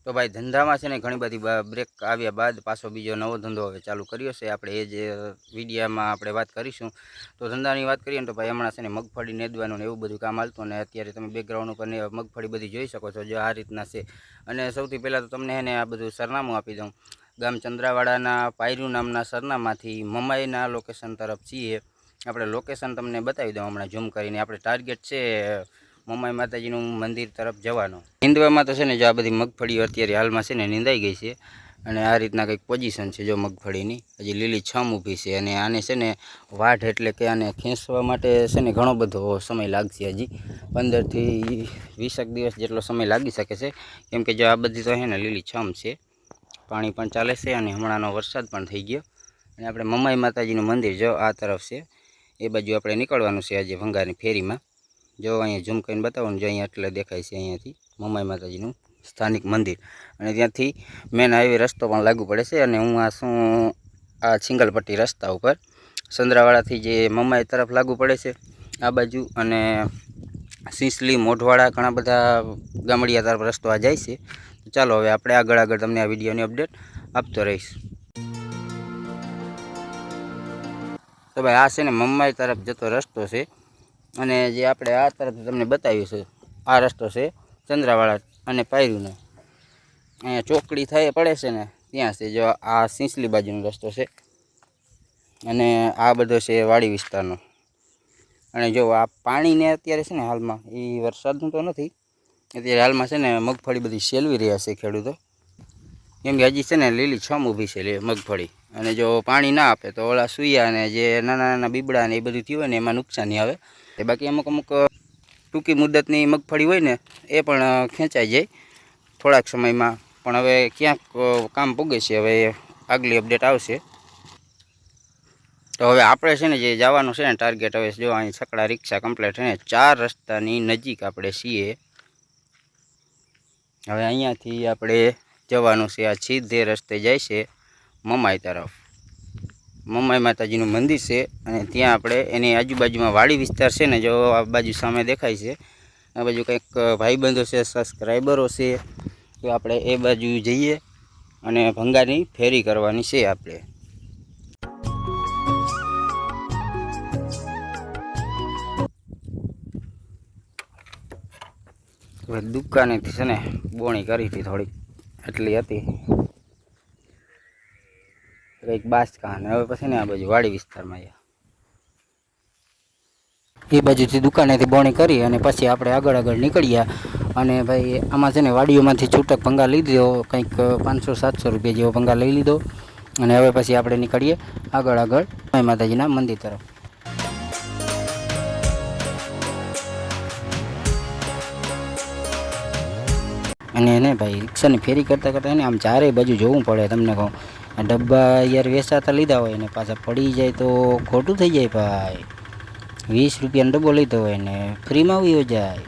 તો ભાઈ ધંધામાં છે ને ઘણી બધી બ્રેક આવ્યા બાદ પાછો બીજો નવો ધંધો હવે ચાલુ કર્યો છે આપણે, એ જ વિડીયામાં આપણે વાત કરીશું। તો ધંધાની વાત કરીએ ને તો ભાઈ હમણાં છે ને મગફળી નેદવાનું ને એવું બધું કામ હાલતું, અને અત્યારે તમે બેકગ્રાઉન્ડ ઉપર મગફળી બધી જોઈ શકો છો, જો આ રીતના છે। અને સૌથી પહેલાં તો તમને એને આ બધું સરનામું આપી દઉં। ગામ ચંદ્રાવાડાના પાયરું નામના સરનામાથી મમાઈના લોકેશન તરફ છીએ આપણે। લોકેશન તમને બતાવી દઉં હમણાં ઝૂમ કરીને। આપણે ટાર્ગેટ છે મમાઈ માતાજીનું મંદિર તરફ જવાનો। નીંદવામાં તો છે ને જો આ બધી મગફળીઓ અત્યારે હાલમાં છે ને નીંદાઈ ગઈ છે, અને આ રીતના કંઈક પોઝિશન છે જો મગફળીની, હજી લીલી છમ ઊભી છે। અને આને છે ને વાઢ એટલે કે આને ખેંચવા માટે છે ને ઘણો બધો સમય લાગશે, હજી 15થી 20 દિવસ જેટલો સમય લાગી શકે છે, કેમ કે જો આ બધી તો છે ને લીલી છમ છે, પાણી પણ ચાલે છે અને હમણાંનો વરસાદ પણ થઈ ગયો। અને આપણે મમાઈ માતાજીનું મંદિર જો આ તરફ છે, એ બાજુ આપણે નીકળવાનું છે આજે ભંગારની ફેરીમાં। જો અહીંયા ઝૂમ કરીને બતાવો ને, જો અહીંયા એટલે દેખાય છે અહીંયાથી મમાઈ માતાજીનું સ્થાનિક મંદિર, અને ત્યાંથી મેન હાઈવે રસ્તો પણ લાગુ પડે છે। અને હું આ સિંગલપટ્ટી રસ્તા ઉપર સંદ્રાવાડાથી જે મમાઈ તરફ લાગુ પડે છે આ બાજુ, અને સિંસલી મોઢવાડા ઘણા બધા ગામડિયા તરફ રસ્તો આ જાય છે। ચાલો હવે આપણે આગળ તમને આ વિડીયોની અપડેટ આપતો રહીશ। તો ભાઈ આ છે ને મમાઈ તરફ જતો રસ્તો છે, અને જે આપણે આ તરફ તમને બતાવ્યું છે આ રસ્તો છે ચંદ્રાવાડા અને પાયરુંનો। અહીંયા ચોકડી થાય પડે છે ને ત્યાં છે, જો આ સિંસલી બાજુનો રસ્તો છે, અને આ બધો છે વાડી વિસ્તારનો। અને જો આ પાણીને અત્યારે છે ને હાલમાં એ વરસાદનું તો નથી, અત્યારે હાલમાં છે ને મગફળી બધી સેલવી રહ્યા છે ખેડૂતો, કેમ કે હજી છે ને લીલી છમ ઊભી છે મગફળી, અને જો પાણી ના આપે તો ઓલા સુઈયા ને જે નાના નાના બીબડા ને એ બધું થયું હોય ને એમાં નુકસાની આવે। એ બાકી અમુક ટૂંકી મુદતની મગફળી હોય ને એ પણ ખેંચાઈ જાય થોડાક સમયમાં, પણ હવે ક્યાંક કામ પૂગે છે, હવે આગલી અપડેટ આવશે। તો હવે આપણે છે ને જે જવાનું છે ને ટાર્ગેટ, હવે જો અહીં છકડા રિક્ષા કમ્પ્લીટ છે ને 4 રસ્તાની નજીક આપણે છીએ। હવે અહીંયાથી આપણે જવાનું છે આ સીધે રસ્તે જાય છે મમાઈ તરફ। મમાઈ માતાજીનું મંદિર છે, અને ત્યાં આપણે એની આજુબાજુમાં વાડી વિસ્તાર છે ને, જો આ બાજુ સામે દેખાય છે, આ બાજુ કંઈક ભાઈબંધો છે, સબસ્ક્રાઈબરો છે, તો આપણે એ બાજુ જઈએ અને ભંગારની ફેરી કરવાની છે આપણે। દુકાનેથી છે ને બોણી કરી હતી થોડીક, એટલી હતી કંઈક બાસકા, અને હવે પછી ને આ બાજુ વાડી વિસ્તારમાં એ બાજુથી દુકાનેથી બોણી કરી અને પછી આપણે આગળ નીકળ્યા। અને ભાઈ આમાં છે ને વાડીઓમાંથી છૂટક ભંગાર લીધો, કંઈક 500-700 રૂપિયા જેવો ભંગાર લઈ લીધો, અને હવે પછી આપણે નીકળીએ આગળ મમાઈ માતાજીના મંદિર તરફ। અને એને ભાઈ રિક્ષાની ફેરી કરતાં કરતાં એને આમ ચારેય બાજુ જોવું પડે। તમને કહું, આ ડબ્બા યાર વેચાતા લીધા હોય ને પાછા પડી જાય તો ખોટું થઈ જાય ભાઈ। 20 રૂપિયાનો ડબ્બો લીધો હોય ને ફ્રીમાં આવી જાય।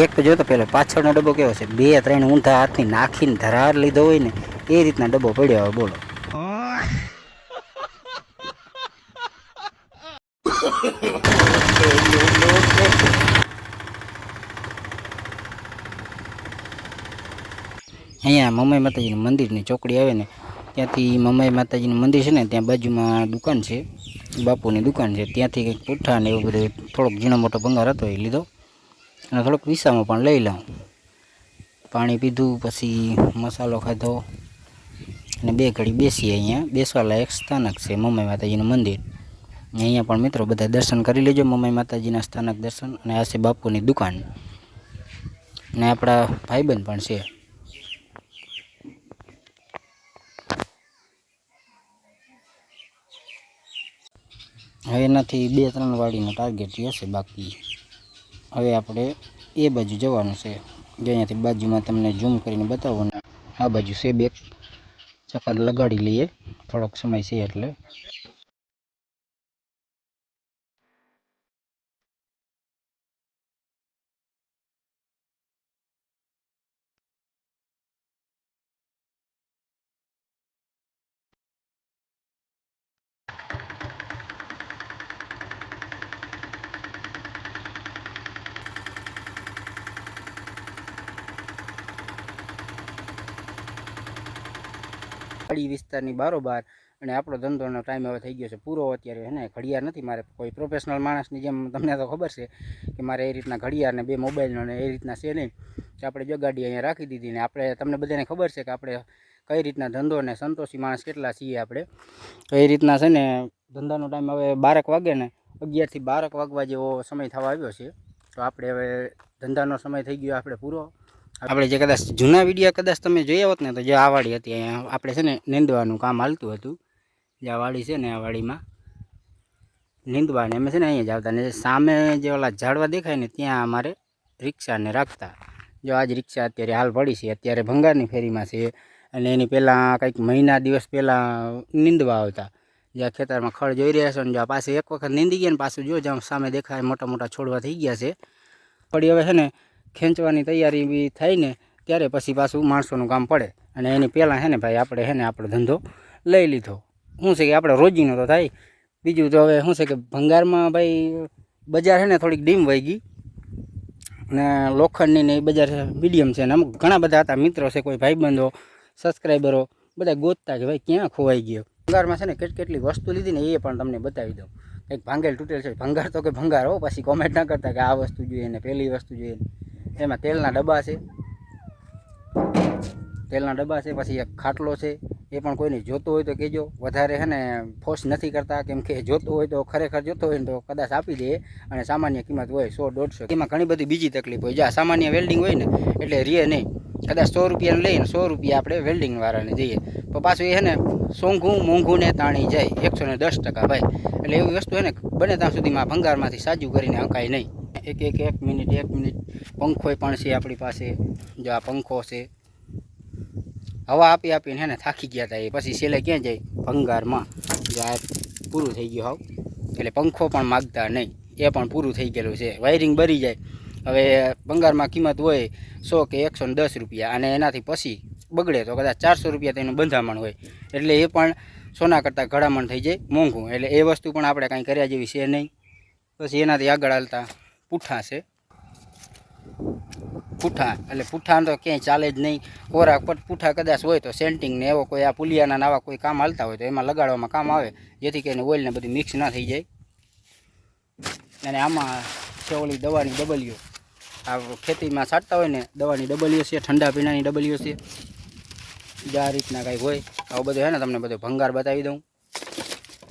એક તો જો તો પેલો પાછળનો ડબ્બો કેવો છે, 2-3 ઊંધા હાથથી નાખીને ધરાર લીધો હોય ને એ રીતના ડબ્બો પડ્યો હોય, બોલો। અહીંયા મમાઈ માતાજીનું મંદિરની ચોકડી આવે ને ત્યાંથી મમાઈ માતાજીનું મંદિર છે ને ત્યાં બાજુમાં દુકાન છે, બાપુની દુકાન છે, ત્યાંથી કંઈક પુઠ્ઠા ને એવું બધું થોડોક ઝીણો મોટો ભંગાર હતો એ લીધો, અને થોડોક વિસામાં પણ લઈ લઉં। પાણી પીધું, પછી મસાલો ખાધો, અને 2 ઘડી બેસીએ। અહીંયા બેસવા લાયક સ્થાનક છે મમાઈ માતાજીનું મંદિર। અહીંયા પણ મિત્રો બધા દર્શન કરી લેજો, મમાઈ માતાજીના સ્થાનક દર્શન। અને આ છે બાપુની દુકાન, અને આપણા ભાઈબંધ પણ છે। હવે એનાથી 2-3 વાડીનો ટાર્ગેટ રહેશે બાકી। હવે આપણે એ બાજુ જવાનું છે, જો અહીંયાથી બાજુમાં તમને ઝૂમ કરીને બતાવો ને, આ બાજુ છે 2 ચક્કર લગાડી લઈએ, થોડોક સમય છે એટલે। વાડી વિસ્તારની બારોબાર અને આપણો ધંધોનો ટાઈમ હવે થઈ ગયો છે પૂરો. અત્યારે હે ને ઘડિયાળ નથી મારે, કોઈ પ્રોફેશનલ માણસની જેમ તમને તો ખબર છે કે મારે એ રીતના ઘડિયાળ ને 2 મોબાઈલનો ને એ રીતના છે નહીં. તો આપણે જો ગાડી અહીંયા રાખી દીધી ને આપણે તમને બધાને ખબર છે કે આપણે કઈ રીતના ધંધો ને સંતોષી માણસ કેટલા છીએ આપણે. તો એ રીતના છે ને ધંધાનો ટાઈમ હવે 12 વાગે ને 11 થી 12 વાગવા જેવો સમય થવા આવ્યો છે. તો આપણે હવે ધંધાનો સમય થઈ ગયો આપણે પૂરો. આપણે જે કદાચ જૂના વિડીયો કદાચ તમે જોયા હોત ને તો જે આ વાડી હતી અહીંયા આપણે છે ને નીંદવાનું કામ હાલતું હતું. જે આ વાડી છે ને આ વાડીમાં નીંદવા ને અમે છે ને અહીંયા જ આવતા ને સામે જે ઓલા ઝાડવા દેખાય ને ત્યાં અમારે રિક્ષાને રાખતા. જો આજ રિક્ષા અત્યારે હાલ પડી છે, અત્યારે ભંગારની ફેરીમાં છે. અને એની પહેલાં કંઈક મહિના દિવસ પહેલાં નીંદવા આવતા. જ્યાં ખેતરમાં ખડ જોઈ રહ્યા છો ને જો પાસે એક વખત નીંદી ગયા ને પાછું જો જ્યાં સામે દેખાય મોટા મોટા છોડવા થઈ ગયા છે. પડી હવે છે ને ખેંચવાની તૈયારી બી થાય ને ત્યારે પછી પાછું માણસોનું કામ પડે. અને એની પહેલાં છે ને ભાઈ આપણે છે ને આપણો ધંધો લઈ લીધો. શું છે કે આપણે રોજીનો તો થાય, બીજું તો હવે શું છે કે ભંગારમાં ભાઈ બજાર છે ને થોડીક ડીમ વહી ગઈ ને લોખંડની ને એ બજાર મીડિયમ છે. ને અમુક ઘણા બધા હતા મિત્રો છે, કોઈ ભાઈબંધો સબસ્ક્રાઈબરો બધા ગોતતા કે ભાઈ ક્યાં ખોવાઈ ગયો. ભંગારમાં છે ને કેટલી વસ્તુ લીધી ને એ પણ તમને બતાવી દઉં. એક ભાંગેલ તૂટેલ છે, ભંગાર તો કે ભંગાર હો, પછી કોમેન્ટ ના કરતા કે આ વસ્તુ જોઈએ ને પેલી વસ્તુ જોઈએ. એમાં તેલના ડબ્બા છે, તેલના ડબ્બા છે, પછી એક ખાટલો છે. એ પણ કોઈને જોતો હોય તો કહેજો. વધારે છે ને ફોર્સ નથી કરતા, કેમ કે જોતો હોય તો ખરેખર જોતો હોય ને તો કદાચ આપી દે. અને સામાન્ય કિંમત હોય 100-150. એમાં ઘણી બધી બીજી તકલીફ હોય. જો આ સામાન્ય વેલ્ડિંગ હોય ને એટલે રીએ નહીં. કદાચ 100 રૂપિયાનું લઈને 100 રૂપિયા આપણે વેલ્ડિંગવાળાને જઈએ તો પાછું એ છે ને મોંઘું ને તાણી જાય 110% ભાઈ. એટલે એવી વસ્તુ છે ને બને ત્યાં સુધીમાં ભંગારમાંથી સાજું કરીને અંકાય નહીં. એક મિનિટ પંખો પણ છે આપણી પાસે. જો આ પંખો છે, હવા આપીને હે ને થાકી ગયા હતા. એ પછી છેલ્લે ક્યાં જાય? ભંગારમાં. જો આ પૂરું થઈ ગયું હાવ, એટલે પંખો પણ માગતા નહીં, એ પણ પૂરું થઈ ગયેલું છે. વાયરિંગ બરી જાય. હવે ભંગારમાં કિંમત હોય 100 કે 110 રૂપિયા, અને એનાથી પછી બગડે તો કદાચ 400 રૂપિયા તેનું બંધામણ હોય. એટલે એ પણ સોના કરતાં ઘડામણ થઈ જાય મોંઘું. એટલે એ વસ્તુ પણ આપણે કાંઈ કર્યા જેવી છે નહીં. પછી એનાથી આગળ હાલતા પૂઠા છે. પૂઠા એટલે પૂઠા તો ક્યાંય ચાલે જ નહીં. કોરા પૂઠા કદાચ હોય તો સેન્ટિંગ ને એવો કોઈ આ પુલિયાના આવા કોઈ કામ હાલતા હોય તો એમાં લગાડવામાં કામ આવે, જેથી કરીને ઓઇલ ને બધું મિક્સ ના થઈ જાય. અને આમાં છે ઓલી દવાની ડબલીઓ, આ ખેતીમાં છાંટતા હોય ને દવાની ડબલીઓ છે, ઠંડા પીણાની ડબલીઓ છે. આ રીતના કાંઈક હોય. આવું બધું છે ને તમને બધું ભંગાર બતાવી દઉં.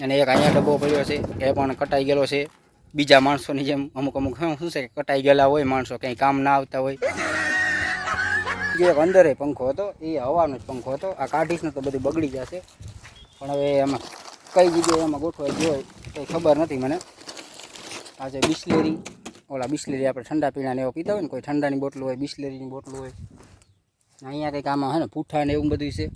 અને એક અહીંયા ડબ્બો પડ્યો છે, એ પણ કટાઈ ગયેલો છે. બીજા માણસોની જેમ અમુક શું છે કે કટાઈ ગયેલા હોય માણસો, કંઈ કામ ના આવતા હોય. જે એક અંદરે પંખો હતો એ હવાનો જ પંખો હતો. આ કાઢીશ ને તો બધું બગડી જશે, પણ હવે એમાં કઈ જગ્યાએ એમાં ગોઠવાઈ ગયો હોય કંઈ ખબર નથી મને. આ છે બિસ્લેરી. ઓલા બિસ્લેરી આપણે ઠંડા પીણાને એવો પીતા હોય ને, કોઈ ઠંડાની બોટલ હોય, બિસ્લેરીની બોટલ હોય. અહીંયા કંઈક આમાં હે ને પૂઠા ને એવું બધું છે.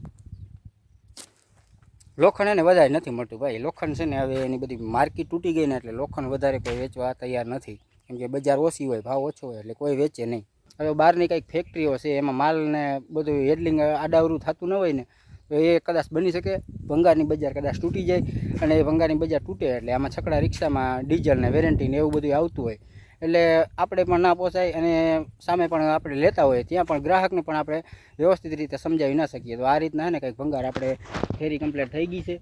લોખંડ એને વધારે નથી મળતું ભાઈ. લોખંડ છે ને હવે એની બધી માર્કેટ તૂટી ગઈ ને એટલે લોખંડ વધારે કોઈ વેચવા તૈયાર નથી, કેમ કે બજાર ઓછી હોય, ભાવ ઓછો હોય એટલે કોઈ વેચે નહીં. હવે બહારની કંઈક ફેક્ટરીઓ છે, એમાં માલને બધું હેડલિંગ આડાવરું થતું ન હોય ને તો એ કદાચ બની શકે ભંગારની બજાર કદાચ તૂટી જાય. અને એ ભંગારની બજાર તૂટે એટલે આમાં છકડા રિક્ષામાં ડીઝલ ને વેરંટી ને એવું બધું આવતું હોય, એટલે આપણે પણ ના પોસાય. અને સામે પણ આપણે લેતા હોય ત્યાં પણ ગ્રાહકને પણ આપણે વ્યવસ્થિત રીતે સમજાવી ના શકીએ. તો આ રીતના ને કંઈક ભંગાર આપણે ફેરી કમ્પ્લીટ થઈ ગઈ છે.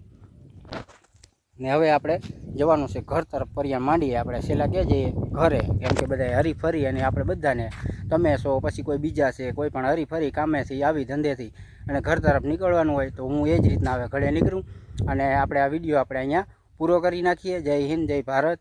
ને હવે આપણે જવાનું છે ઘર તરફ. પરિયાણ માંડીએ આપણે છેલ્લા ક્યાં જઈએ? ઘરે. કેમ કે બધા હરીફરી અને આપણે બધાને તમે છો પછી કોઈ બીજા છે, કોઈ પણ હરીફરી કામેથી આવી ધંધેથી અને ઘર તરફ નીકળવાનું હોય તો હું એ જ રીતના હવે ઘરે નીકળું. અને આપણે આ વિડીયો આપણે અહીંયા પૂરો કરી નાખીએ. જય હિન્દ, જય ભારત.